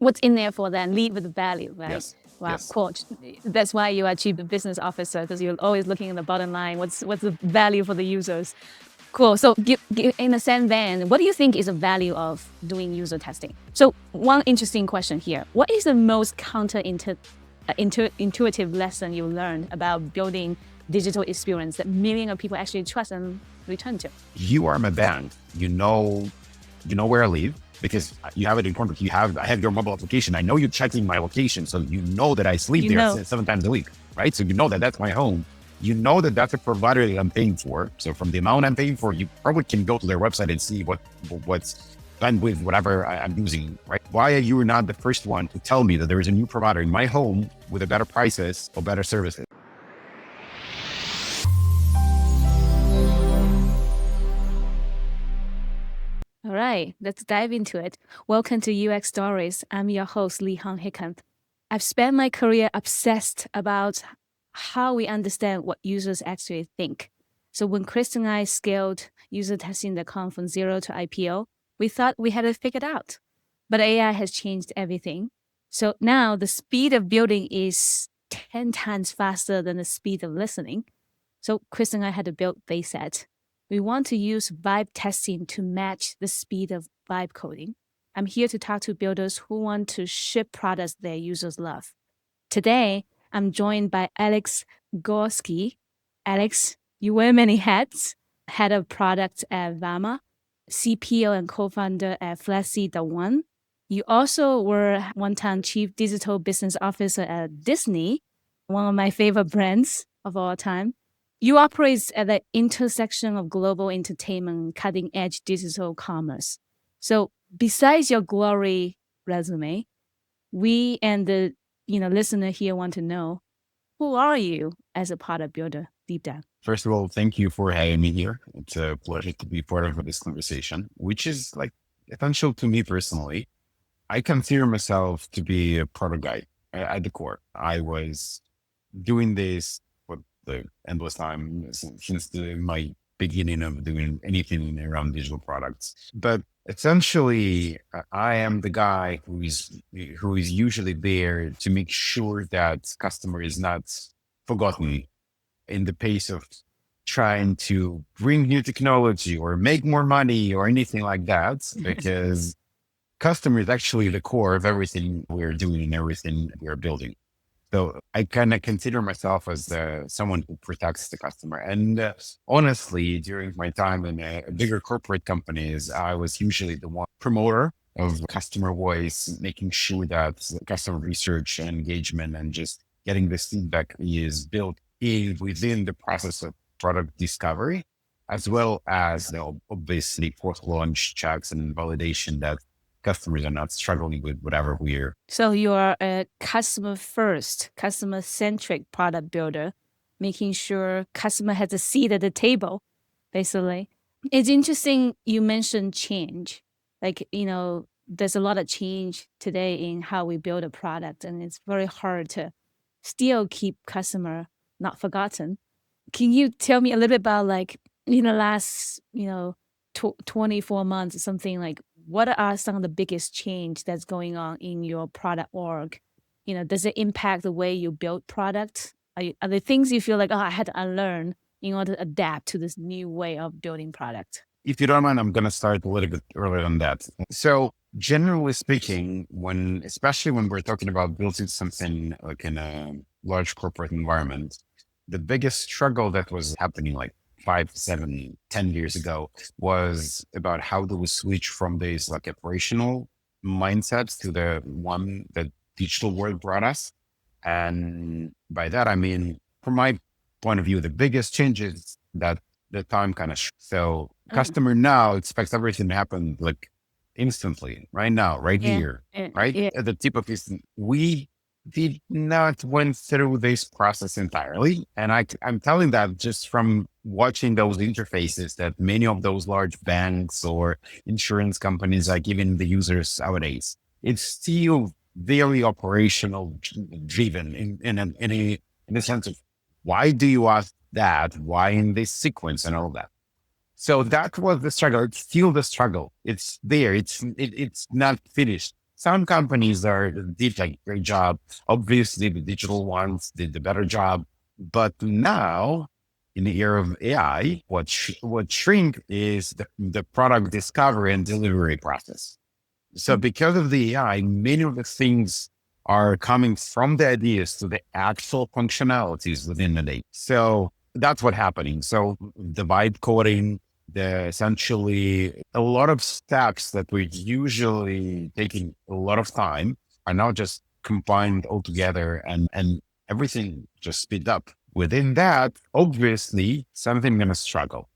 what's in there for them, lead with value, right? Yes. Wow, Yes. quote. That's why you are chief business officer, because you're always looking at the bottom line. What's the value for the users? Cool. So, in a sense, then, what do you think is the value of doing user testing? So, one interesting question here: what is the most intuitive lesson you learned about building digital experience that millions of people actually trust and return to? You are my bank. You know where I live because you have it in front of you. I have your mobile application. I know you're checking my location. So you know that I sleep there 7 times a week, right? So you know that that's my home. You know that that's a provider that I'm paying for. So from the amount I'm paying for, you probably can go to their website and see what's done with whatever I'm using, right? Why are you not the first one to tell me that there is a new provider in my home with a better prices or better services? All right, let's dive into it. Welcome to UX Stories. I'm your host, Lee Hong Hickam. I've spent my career obsessed about how we understand what users actually think. So when Chris and I scaled usertesting.com from zero to IPO, we thought we had it figured out. But AI has changed everything. So now the speed of building is 10 times faster than the speed of listening. So Chris and I had to build Bayset. We want to use vibe testing to match the speed of vibe coding. I'm here to talk to builders who want to ship products their users love. Today, I'm joined by Alex Pyatigorskiy. Alex, you wear many hats: head of product at Vama, CPO and co-founder at fallacy.one. You also were one-time chief digital business officer at Disney, one of my favorite brands of all time. You operate at the intersection of global entertainment and cutting-edge digital commerce. So besides your glory resume, we and the listener here want to know, who are you as a product builder deep down? First of all, thank you for having me here. It's a pleasure to be part of this conversation, which is like essential to me personally. I consider myself to be a product guy at the core. I was doing this for the endless time since my beginning of doing anything around digital products. But essentially, I am the guy who is usually there to make sure that customer is not forgotten in the pace of trying to bring new technology or make more money or anything like that, because customer is actually the core of everything we're doing and everything we're building. So I kind of consider myself as someone who protects the customer. And honestly, during my time in bigger corporate companies, I was usually the one promoter of customer voice, making sure that customer research and engagement and just getting this feedback is built within the process of product discovery, as well as obviously post-launch checks and validation that customers are not struggling with whatever we're. So you are a customer first, customer centric product builder, making sure customer has a seat at the table, basically. It's interesting you mentioned change. Like, there's a lot of change today in how we build a product, and it's very hard to still keep customer not forgotten. Can you tell me a little bit about, like, in the last 24 months or something, like what are some of the biggest change that's going on in your product org? Does it impact the way you build product? Are there things you feel like, I had to unlearn in order to adapt to this new way of building product? If you don't mind, I'm going to start a little bit earlier on that. So generally speaking, especially when we're talking about building something like in a large corporate environment, the biggest struggle that was happening like 5, 7, 10 years ago was about how do we switch from these like operational mindsets to the one that digital world brought us. And by that, I mean, from my point of view, the biggest changes that the time kind of, so customer now expects everything to happen like instantly, right now, right here, right at the tip of his. We did not went through this process entirely. And I'm telling that just from watching those interfaces that many of those large banks or insurance companies are giving the users nowadays. It's still very operational driven in the sense of why do you ask that? Why in this sequence and all that? So that was the struggle. It's still the struggle. It's there. It's not finished. Some companies did like a great job. Obviously, the digital ones did the better job. But now, in the era of AI, what shrink is the product discovery and delivery process. So because of the AI, many of the things are coming from the ideas to the actual functionalities within the day. So that's what's happening. So the vibe coding, the essentially a lot of steps that we're usually taking a lot of time are now just combined all together and everything just speed up. Within that, obviously something gonna struggle.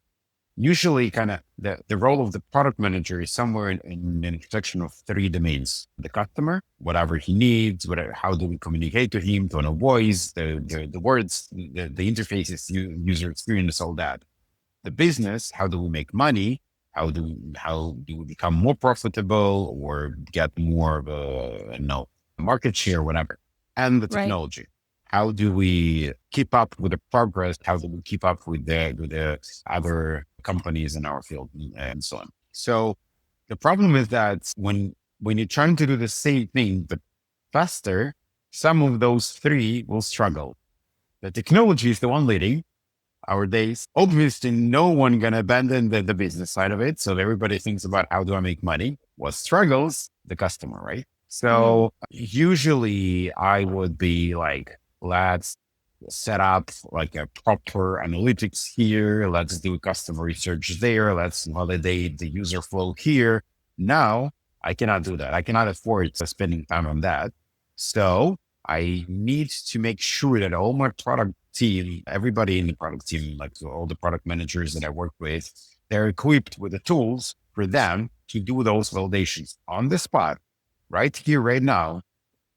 Usually kind of the role of the product manager is somewhere in the intersection of three domains: the customer, whatever he needs, whatever, how do we communicate to him, tone of voice, the words, the interfaces, user experience, all that. The business, how do we make money? How do we become more profitable or get more of a market share, whatever? And the Right. technology, how do we keep up with the progress? How do we keep up with the other companies in our field and so on? So the problem is that when you're trying to do the same thing but faster, some of those three will struggle. The technology is the one leading our days. Obviously, no one gonna abandon the business side of it. So everybody thinks about how do I make money? What struggles? The customer, right? Mm. So usually I would be like, let's set up like a proper analytics here. Let's do customer research there. Let's validate the user flow here. Now I cannot do that. I cannot afford spending time on that. So I need to make sure that all my product team, everybody in the product team, like all the product managers that I work with, they're equipped with the tools for them to do those validations on the spot, right here, right now,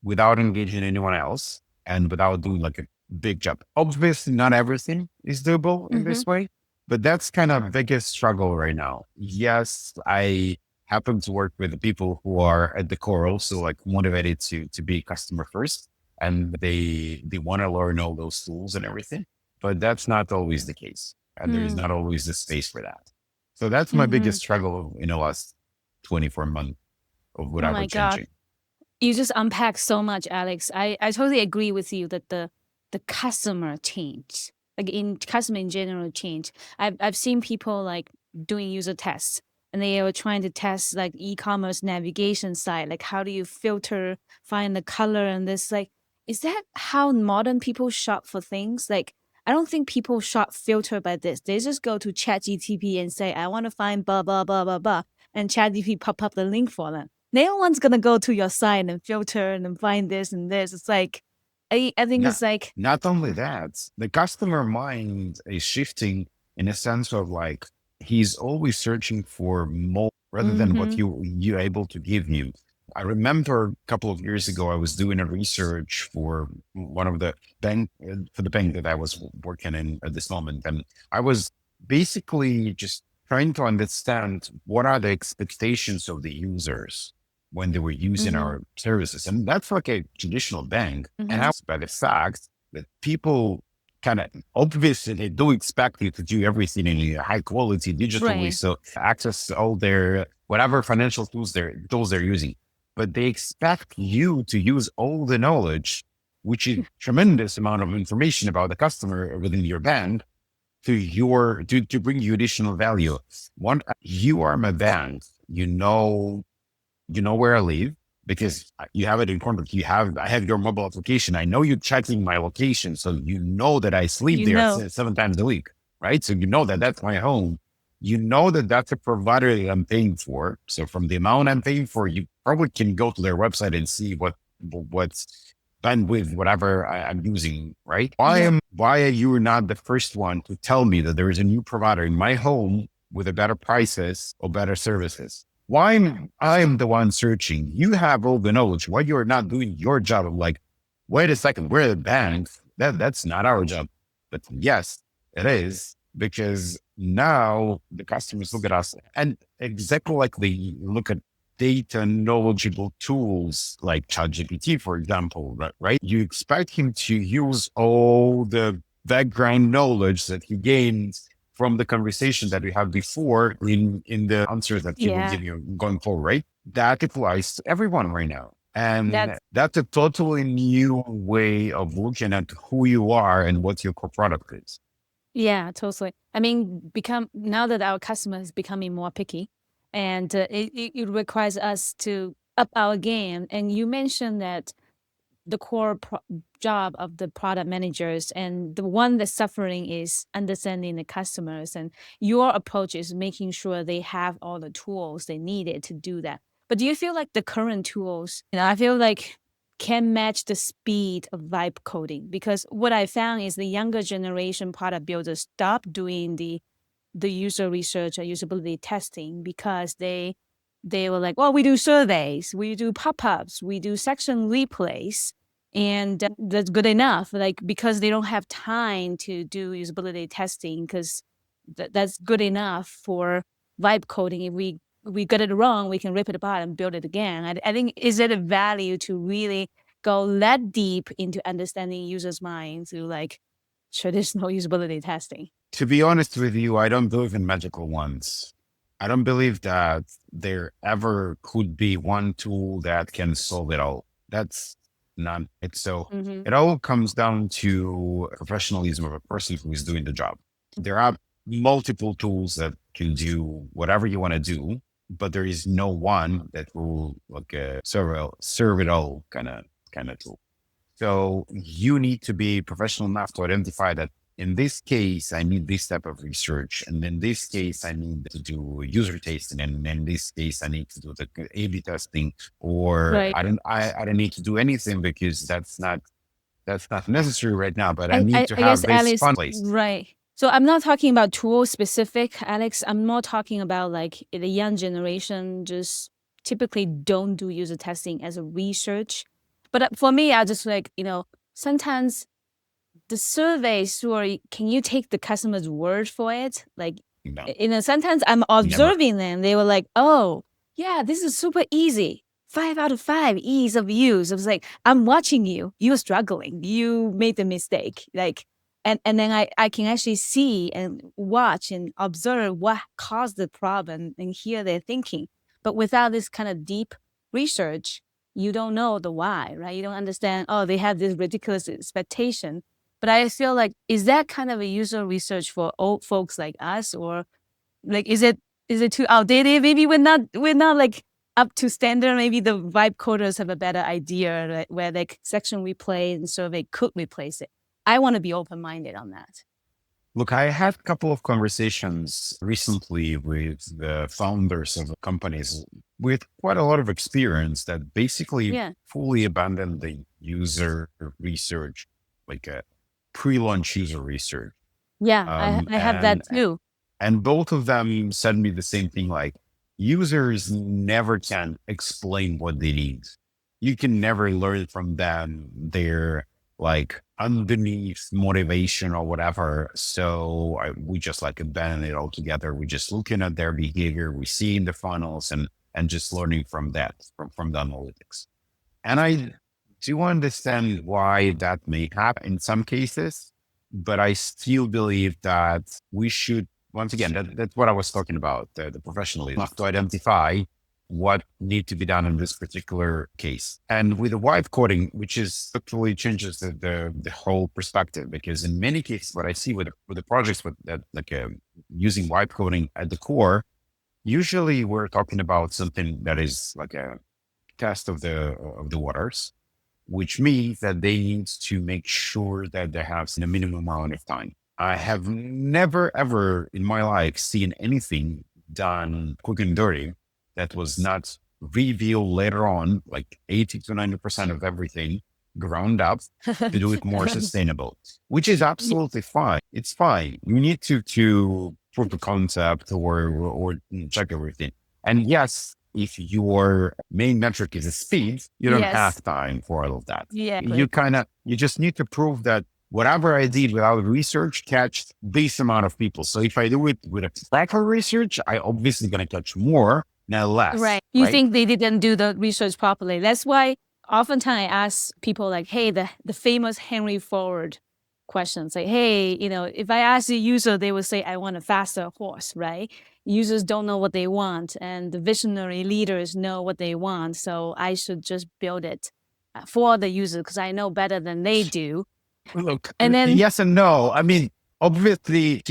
without engaging anyone else and without doing like a big job. Obviously, not everything is doable in Mm-hmm. this way, but that's kind of biggest struggle right now. Yes, I happen to work with the people who are at the core also like motivated to be customer first, and they want to learn all those tools and everything, but that's not always the case, and there is Mm. not always the space for that. So that's my Mm-hmm. biggest struggle in the last 24 months of Oh whatever my God. changing. You just unpack so much, Alex. I totally agree with you that the customer change, like in customer in general change. I've seen people like doing user tests and they are trying to test like e-commerce navigation site, like how do you filter, find the color and this like is that how modern people shop for things? Like I don't think people shop filter by this. They just go to ChatGTP and say, I want to find blah blah blah blah blah, and ChatGPT pop up the link for them. No one's gonna go to your site and filter and then find this and this. It's like I think Not, it's like not only that, the customer mind is shifting in a sense of like he's always searching for more rather than what mm-hmm, you're able to give him. I remember a couple of years ago, I was doing a research for one of the bank for the bank that I was working in at this moment, and I was basically just trying to understand what are the expectations of the users when they were using mm-hmm, our services, and that's like a traditional bank. And I mm-hmm. was by the fact that people kind of obviously they do expect you to do everything in a high quality digitally. Right. So access all their whatever financial tools they're using. But they expect you to use all the knowledge, which is tremendous amount of information about the customer within your bank to bring you additional value. One, you are my bank. You know where I live because you have it in contact. I have your mobile application. I know you're checking my location. So you know that I sleep You there know. 7 times a week, right? So you know that that's my home. You know that that's a provider that I'm paying for. So from the amount I'm paying for, you probably can go to their website and see what's bandwidth, whatever I'm using, right? Yep. Why are you not the first one to tell me that there is a new provider in my home with a better prices or better services? Why am I am the one searching? You have all the knowledge. Why you're not doing your job? I'm like, wait a second, we're the banks. That's not our job. But yes, it is because now the customers look at us and exactly like they look at data knowledgeable tools like ChatGPT, for example, right? You expect him to use all the background knowledge that he gains from the conversation that we had before in the answers that he will Yeah. give you going forward, right? that applies to everyone right now. And That's that's a totally new way of looking at who you are and what your core product is. Yeah, totally. I mean, become now that our customer is becoming more picky, and it requires us to up our game. And you mentioned that the job of the product managers and the one that's suffering is understanding the customers. And your approach is making sure they have all the tools they needed to do that. But do you feel like the current tools, I feel like can match the speed of vibe coding? Because what I found is the younger generation product builders stop doing the user research or usability testing because they were like, well, we do surveys, we do pop-ups, we do section replays, and that's good enough. Like, because they don't have time to do usability testing, because that's good enough for vibe coding. If we got it wrong, we can rip it apart and build it again. I think, is it a value to really go that deep into understanding users' minds through like traditional usability testing? To be honest with you, I don't believe in magical ones. I don't believe that there ever could be one tool that can solve it all. That's not it. So Mm-hmm. it all comes down to professionalism of a person who is doing the job. There are multiple tools that can do whatever you want to do, but there is no one that will like serve it all kind of tool. So you need to be professional enough to identify that in this case, I need this type of research. And in this case, I need to do user testing. And in this case, I need to do the A/B testing, or Right. I don't need to do anything because that's not necessary right now, but I need to I guess have this Alice, fun place. right. So I'm not talking about tool specific, Alex. I'm more talking about like the young generation just typically don't do user testing as a research. But for me, I just like, sometimes the surveys, or can you take the customer's word for it? Like, No, sometimes I'm never. observing them. They were like, oh, yeah, this is super easy. 5 out of 5 ease of use. I was like, I'm watching you. You're struggling. You made the mistake. Like, and then I can actually see and watch and observe what caused the problem and hear their thinking. But without this kind of deep research, you don't know the why, right? You don't understand, oh, they have this ridiculous expectation. But I feel like, is that kind of a user research for old folks like us, or like is it too outdated? Maybe we're not like up to standard. Maybe the vibe coders have a better idea, right, where like section replay and survey could replace it. I want to be open minded on that. Look, I had a couple of conversations recently with the founders of companies with quite a lot of experience that basically Yeah, fully abandoned the user research, like a pre-launch user research. yeah, Um, I have that and too. and both of them said me the same thing, like users never can explain what they need. You can never learn from them their like underneath motivation or whatever. So we just like abandon it altogether. We're just looking at their behavior. We see in the funnels and just learning from that, from the analytics. And I do understand why that may happen in some cases, but I still believe that we should, once again, that's what I was talking about, the professionalism, have to identify what need to be done in this particular case. And with the vibe coding, which is totally changes the whole perspective, because in many cases, what I see with the projects with that, like using vibe coding at the core, usually we're talking about something that is like a test of the waters, which means that they need to make sure that they have a minimum amount of time. I have never ever in my life seen anything done quick and dirty that was not revealed later on, like 80 to 90% of everything ground up to do it more sustainable, which is absolutely fine. It's fine. You need to prove the concept or check everything. And yes, if your main metric is a speed, you don't Yes. have time for all of that. Yeah. You just need to prove that whatever I did without research catched this amount of people. So if I do it with a tracker research, I obviously going to catch more, not less, Right. You right? think they didn't do the research properly. That's why oftentimes I ask people like, hey, the famous Henry Ford questions like, hey, if I ask the user, they would say, I want a faster horse, right? Users don't know what they want, and the visionary leaders know what they want. So I should just build it for the user because I know better than they do. Look, And then, yes and no. I mean, obviously,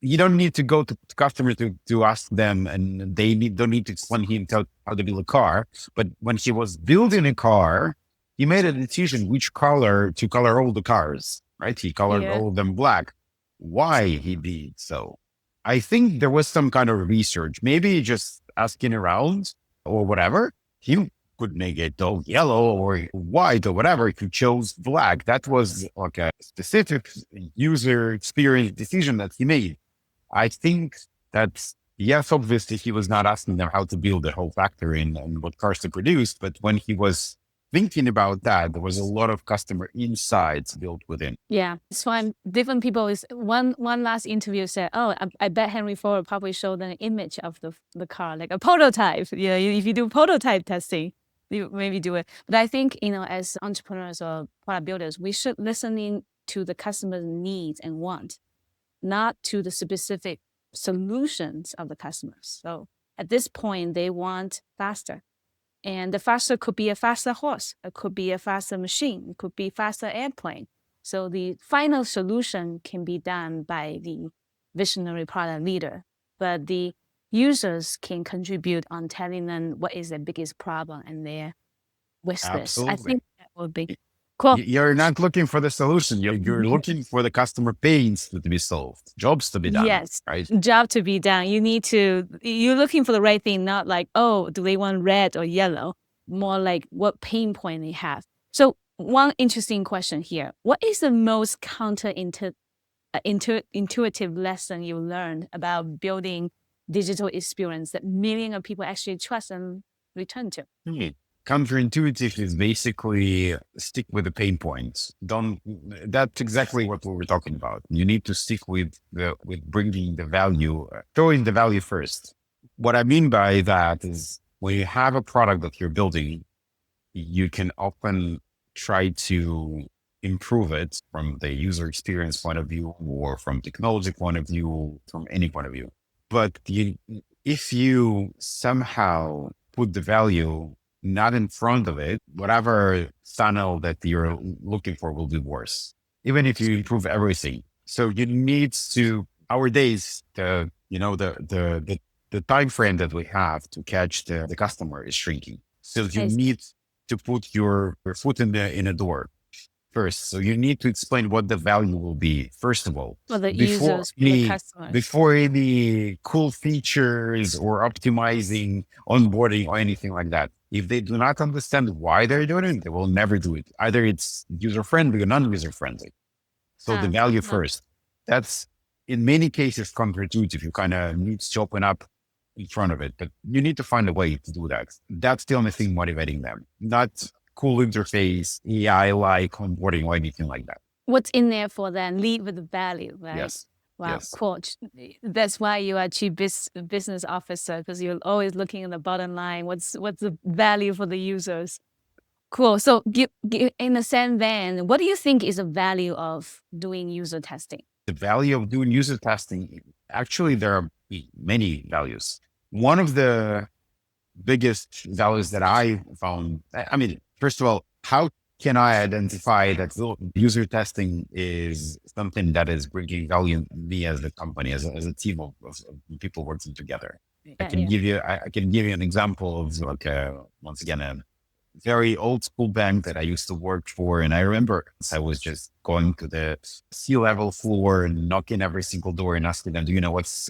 you don't need to go to customers to ask them, and don't need to explain him how to build a car. But when he was building a car, he made a decision which color to color all the cars. Right? He colored yeah, all of them black. Why he did so? I think there was some kind of research, maybe just asking around or whatever. He could make it all yellow or white or whatever. If you chose black, that was like a specific user experience decision that he made. I think that, yes, obviously he was not asking them how to build the whole factory and what cars to produce, but when he was thinking about that, there was a lot of customer insights built within. yeah. That's why different people is one last interview said, oh, I bet Henry Ford probably showed an image of the car, like a prototype. Yeah, if you do prototype testing, you maybe do it. But I think, as entrepreneurs or product builders, we should listen in to the customer's needs and want, not to the specific solutions of the customers. So at this point, they want faster. And the faster could be a faster horse, it could be a faster machine, it could be faster airplane. So the final solution can be done by the visionary product leader, but the users can contribute on telling them what is the biggest problem in their wish list. I Absolutely. think that would be cool. You're not looking for the solution. You're looking for the customer pains to be solved, jobs to be done, Yes, right? job to be done. You're looking for the right thing, not like, oh, do they want red or yellow? More like what pain point they have. So one interesting question here. What is the most intuitive lesson you learned about building digital experience that millions of people actually trust and return to? Hmm. Counterintuitive is basically stick with the pain points. That's exactly what we were talking about. You need to stick with bringing the value, throwing the value first. What I mean by that is when you have a product that you're building, you can often try to improve it from the user experience point of view or from technology point of view, from any point of view. But if you somehow put the value not in front of it, whatever funnel that you're looking for will be worse, even if you improve everything. So you need to, our days, the time frame that we have to catch the customer is shrinking. So you need to put your foot in a door first. So you need to explain what the value will be, first of all, For the users, for the customers. before any cool features or optimizing onboarding or anything like that. If they do not understand why they're doing it, they will never do it. Either it's user friendly or non-user friendly. So the value first. That's in many cases counterintuitive. You kind of need to open up in front of it, but you need to find a way to do that. That's the only thing motivating them, not cool interface, AI-like onboarding or anything like that. What's in there for them? Lead with the value, right? Yes. Wow, Yes. cool. That's why you are chief business officer, because you're always looking at the bottom line. What's the value for the users? Cool. So in a sense then, what do you think is the value of doing user testing? The value of doing user testing, actually, there are many values. One of the biggest values that I found, I mean, first of all, how can I identify that user testing is something that is bringing value to me as a company, as a team of people working together? I can give you an example of like, once again, a very old school bank that I used to work for. And I remember I was just going to the C-level floor and knocking every single door and asking them, do you know what's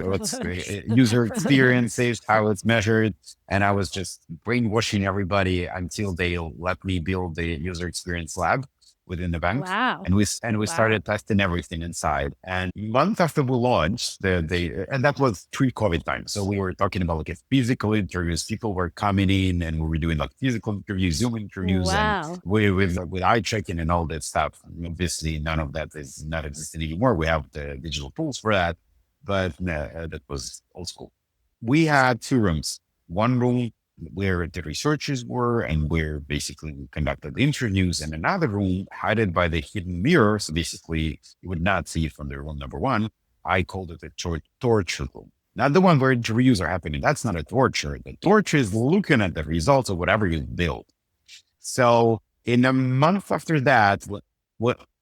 user experience is, how it's measured? And I was just brainwashing everybody until they let me build the user experience lab within the bank. Wow. And we started testing everything inside. And month after we launched, and that was pre-COVID time. So we were talking about like physical interviews. People were coming in and we were doing like physical interviews, Zoom interviews, and with eye checking and all that stuff. Obviously, none of that is not existing anymore. We have the digital tools for that, but that was old school. We had two rooms. One room where the researchers were and where basically we conducted the interviews, and another room hidden by the hidden mirror. So basically you would not see it from the room number one. I called it a torture room. Not the one where interviews are happening. That's not a torture. The torture is looking at the results of whatever you built. So in a month after that,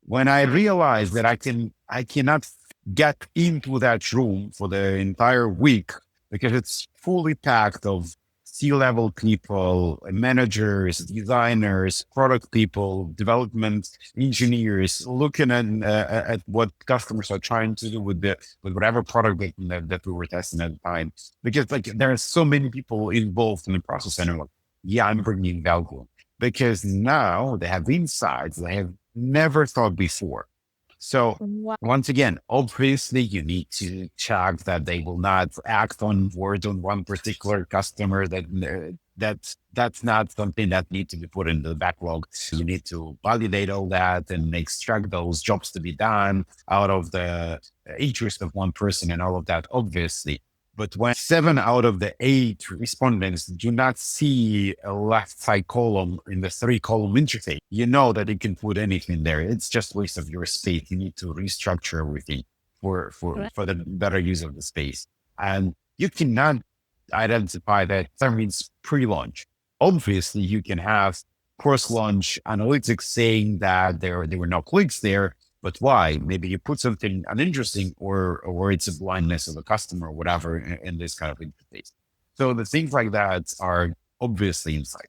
when I realized that I cannot get into that room for the entire week because it's fully packed of C-level people, managers, designers, product people, development engineers, looking at what customers are trying to do with whatever product that we were testing at the time. Because like there are so many people involved in the process, and I'm like, yeah, I'm bringing value because now they have insights they have never thought before. So Wow. once again, obviously you need to check that they will not act on word on one particular customer that's not something that needs to be put in the backlog. You need to validate all that and extract those jobs to be done out of the interest of one person and all of that, obviously. But when 7 out of the 8 respondents do not see a left side column in the 3-column interface, you know that you can put anything there. It's just waste of your space. You need to restructure everything Right. for the better use of the space. And you cannot identify that means pre-launch. Obviously, you can have post-launch analytics saying that there were no clicks there, but why? Maybe you put something uninteresting or it's a blindness of the customer or whatever in this kind of interface. So the things like that are obviously insight.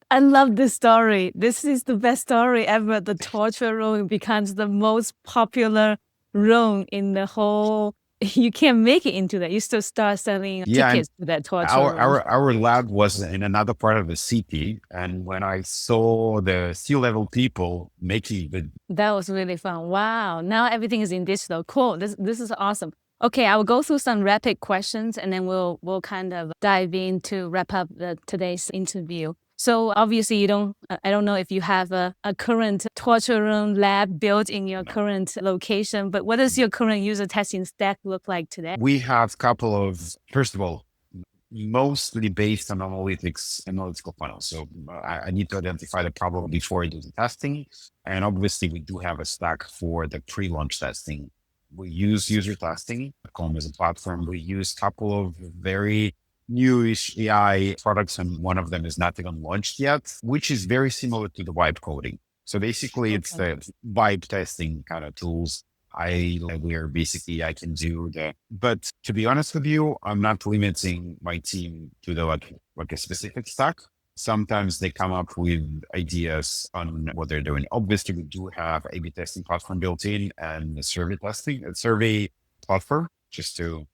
I love this story. This is the best story ever. The torture room becomes the most popular room in the whole. You can't make it into that. You still start selling Yeah, and tickets to that torture room. our lab was in another part of the city, and when I saw the C-level people making the That was really fun. Wow. Now everything is in digital. Cool. This is awesome. Okay, I will go through some rapid questions and then we'll kind of dive in to wrap up today's interview. So obviously you don't I don't know if you have a current torture room lab built in your current location, but what does your current user testing stack look like today? we have a couple of, first of all, mostly based on analytical funnels. So I need to identify the problem before I do the testing. And obviously we do have a stack for the pre-launch testing. We use user testing.com as a platform. We use a couple of very newish AI products, and one of them is not even launched yet, which is very similar to the vibe coding. So basically it's Okay. the vibe testing kind of tools where basically I can do the, but to be honest with you, I'm not limiting my team to the like a specific stack. Sometimes they come up with ideas on what they're doing. Obviously, we do have A/B testing platform built in and a survey platform just to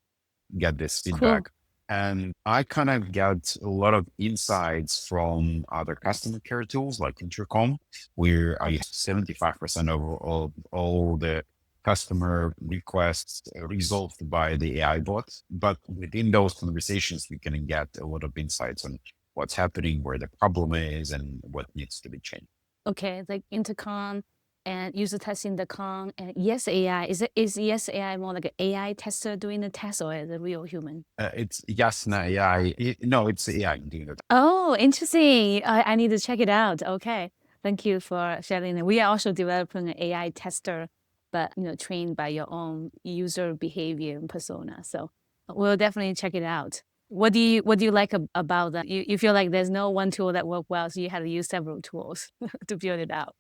get this Cool. feedback. And I kind of get a lot of insights from other customer care tools like Intercom, where I Okay. 75% of all the customer requests resolved by the AI bot. But within those conversations, we can get a lot of insights on what's happening, where the problem is, and what needs to be changed. Okay, like intercom and user testing the con and yes AI. Is yes AI more like an AI tester doing the test or is a real human? It's Yasna AI. No, it's AI doing it. Oh, interesting. I need to check it out. Okay. Thank you for sharing it. We are also developing an AI tester, but trained by your own user behavior and persona. So we'll definitely check it out. What do you like about that? You feel like there's no one tool that worked well, so you had to use several tools to build it out.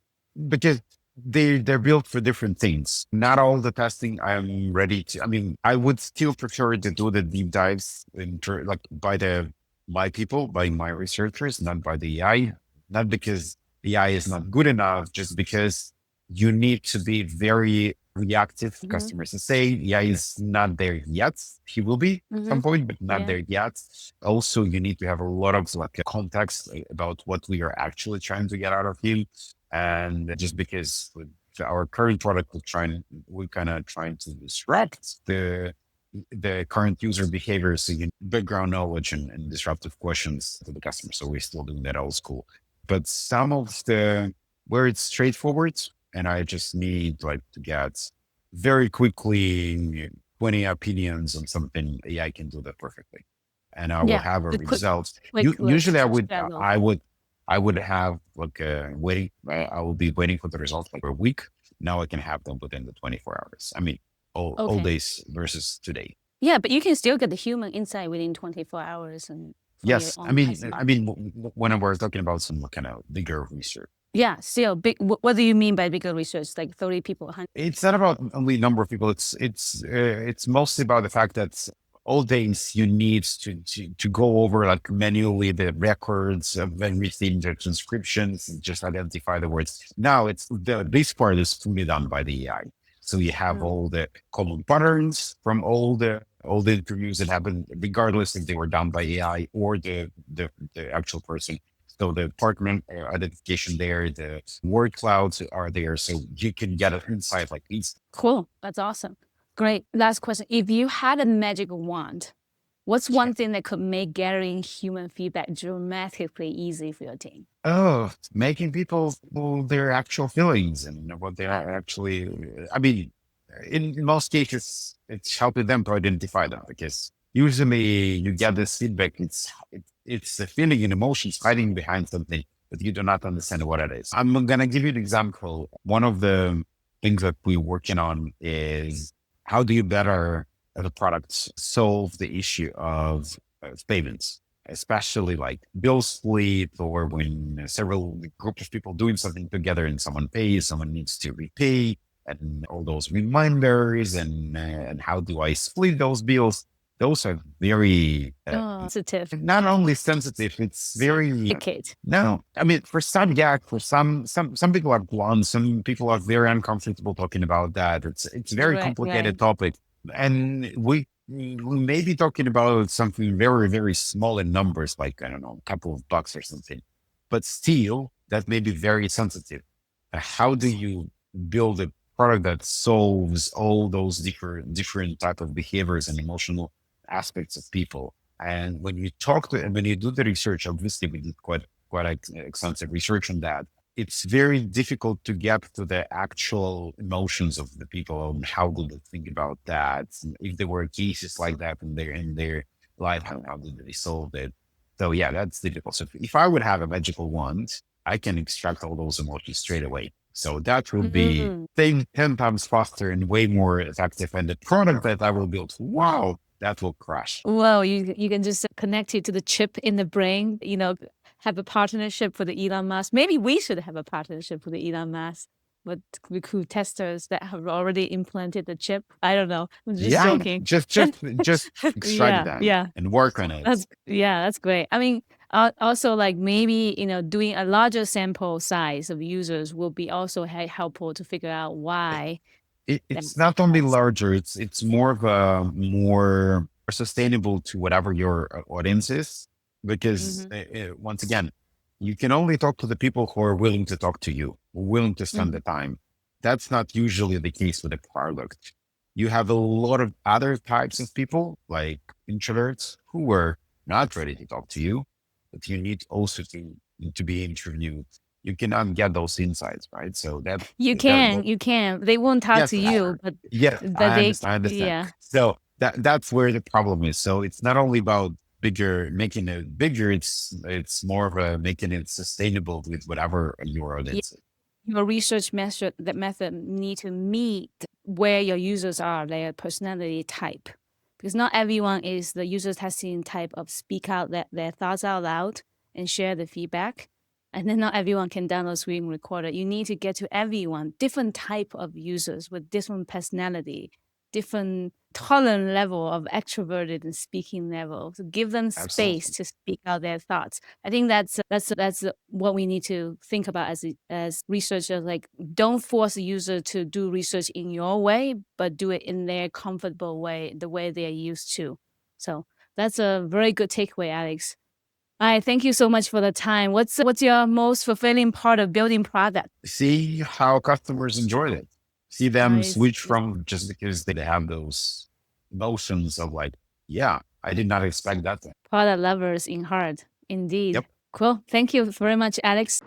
Because they're built for different things. Not all the testing I'm ready to. I mean, I would still prefer to do the deep dives like by people, by my researchers, not by the AI. Not because the AI is not good enough, just because you need to be very reactive to Hmm. customers and say AI is not there yet. He will be at Hmm. some point, but not Yeah. there yet. Also, you need to have a lot of like context about what we are actually trying to get out of him, and just because with our current product, we're kind of trying to disrupt the current user behavior. So you background knowledge and disruptive questions to the customer. So we're still doing that old school. But some of the where it's straightforward, and I just need like to get very quickly 20 opinions on something, AI can do that perfectly. and I will Yeah, have a the quick, result. quick Usually struggle. I would have like waiting. I will be waiting for the results like a week. Now I can have them within the 24 hours. I mean, all Okay. days versus today. Yeah, but you can still get the human insight within 24 hours and from your Yes, own customer. when we're talking about some kind of bigger research, Yeah, still big. What do you mean by bigger research? Like 30 people, 100? it's not about only number of people. It's mostly about the fact that all days you need to go over like manually the records of everything, the transcriptions, and just identify the words. Now this part is fully done by the AI. So you have all the common patterns from all the interviews that happened, regardless if they were done by AI or the actual person. So the department identification there, the word clouds are there, so you can get an insight like these. Cool. That's awesome. Great. Last question. If you had a magic wand, what's one thing that could make gathering human feedback dramatically easy for your team? Oh, making people feel their actual feelings and what they are actually. I mean, in most cases, it's helping them to identify them because usually you get this feedback. It's a feeling and emotions hiding behind something, but you do not understand what it is. I'm gonna give you an example. One of the things that we're working on is how do you better the products solve the issue of payments, especially like bill split or when several group of people doing something together and someone pays, someone needs to repay, and all those reminders and how do I split those bills? Those are very Sensitive. not only sensitive, it's very Delicate. no. I mean, for some, yeah, for some people are blunt, some people are very uncomfortable talking about that. It's a very Right, right. complicated topic, and we may be talking about something very very small in numbers, like I don't know, a couple of bucks or something, but still that may be very sensitive. How do you build a product that solves all those different type of behaviors and emotional aspects of people? And when you talk to and when you do the research, obviously we did quite extensive research on that. It's very difficult to get to the actual emotions of the people and how do they think about that. And if there were cases like that in their life, how did they solve it? So yeah, that's difficult. So if I would have a magical wand, I can extract all those emotions straight away. So that will be 10 times faster and way more effective. And the product that I will build, wow, that will crash. Well, you can just connect it to the chip in the brain, have a partnership with the Elon Musk. Maybe we should have a partnership with the Elon Musk, but recruit testers that have already implanted the chip. I don't know. I'm just Yeah, joking. just extract Yeah, them yeah. and work on it. That's great. I mean, also like maybe, doing a larger sample size of users will be also helpful to figure out why It's that's not only that's larger, it's more of a more sustainable to whatever your audience is. Because hmm once again, you can only talk to the people who are willing to talk to you, willing to spend hmm the time. That's not usually the case with a product. You have a lot of other types of people, like introverts, who are not ready to talk to you, but you need also to be interviewed. You cannot get those insights, right? So that You can. They won't talk yes, to you, but yes, they, I understand. yeah. So that's where the problem is. So it's not only about making it bigger. It's more of a making it sustainable with whatever your audience is. Your research method need to meet where your users are, their personality type, because not everyone is the user testing type of speak out their thoughts out loud and share the feedback, and then not everyone can download screen recorder. You need to get to everyone, different type of users with different personality, different tolerant level of extroverted and speaking level, to give them space Absolutely. to speak out their thoughts. I think that's what we need to think about as researchers. Like, don't force a user to do research in your way, but do it in their comfortable way, the way they are used to. So that's a very good takeaway, Alex. All right, thank you so much for the time. What's your most fulfilling part of building product? See how customers enjoy it. See them Nice. switch from just because they have those emotions of like, yeah, I did not expect that. Product lovers in heart, indeed. Yep. Cool. Thank you very much, Alex.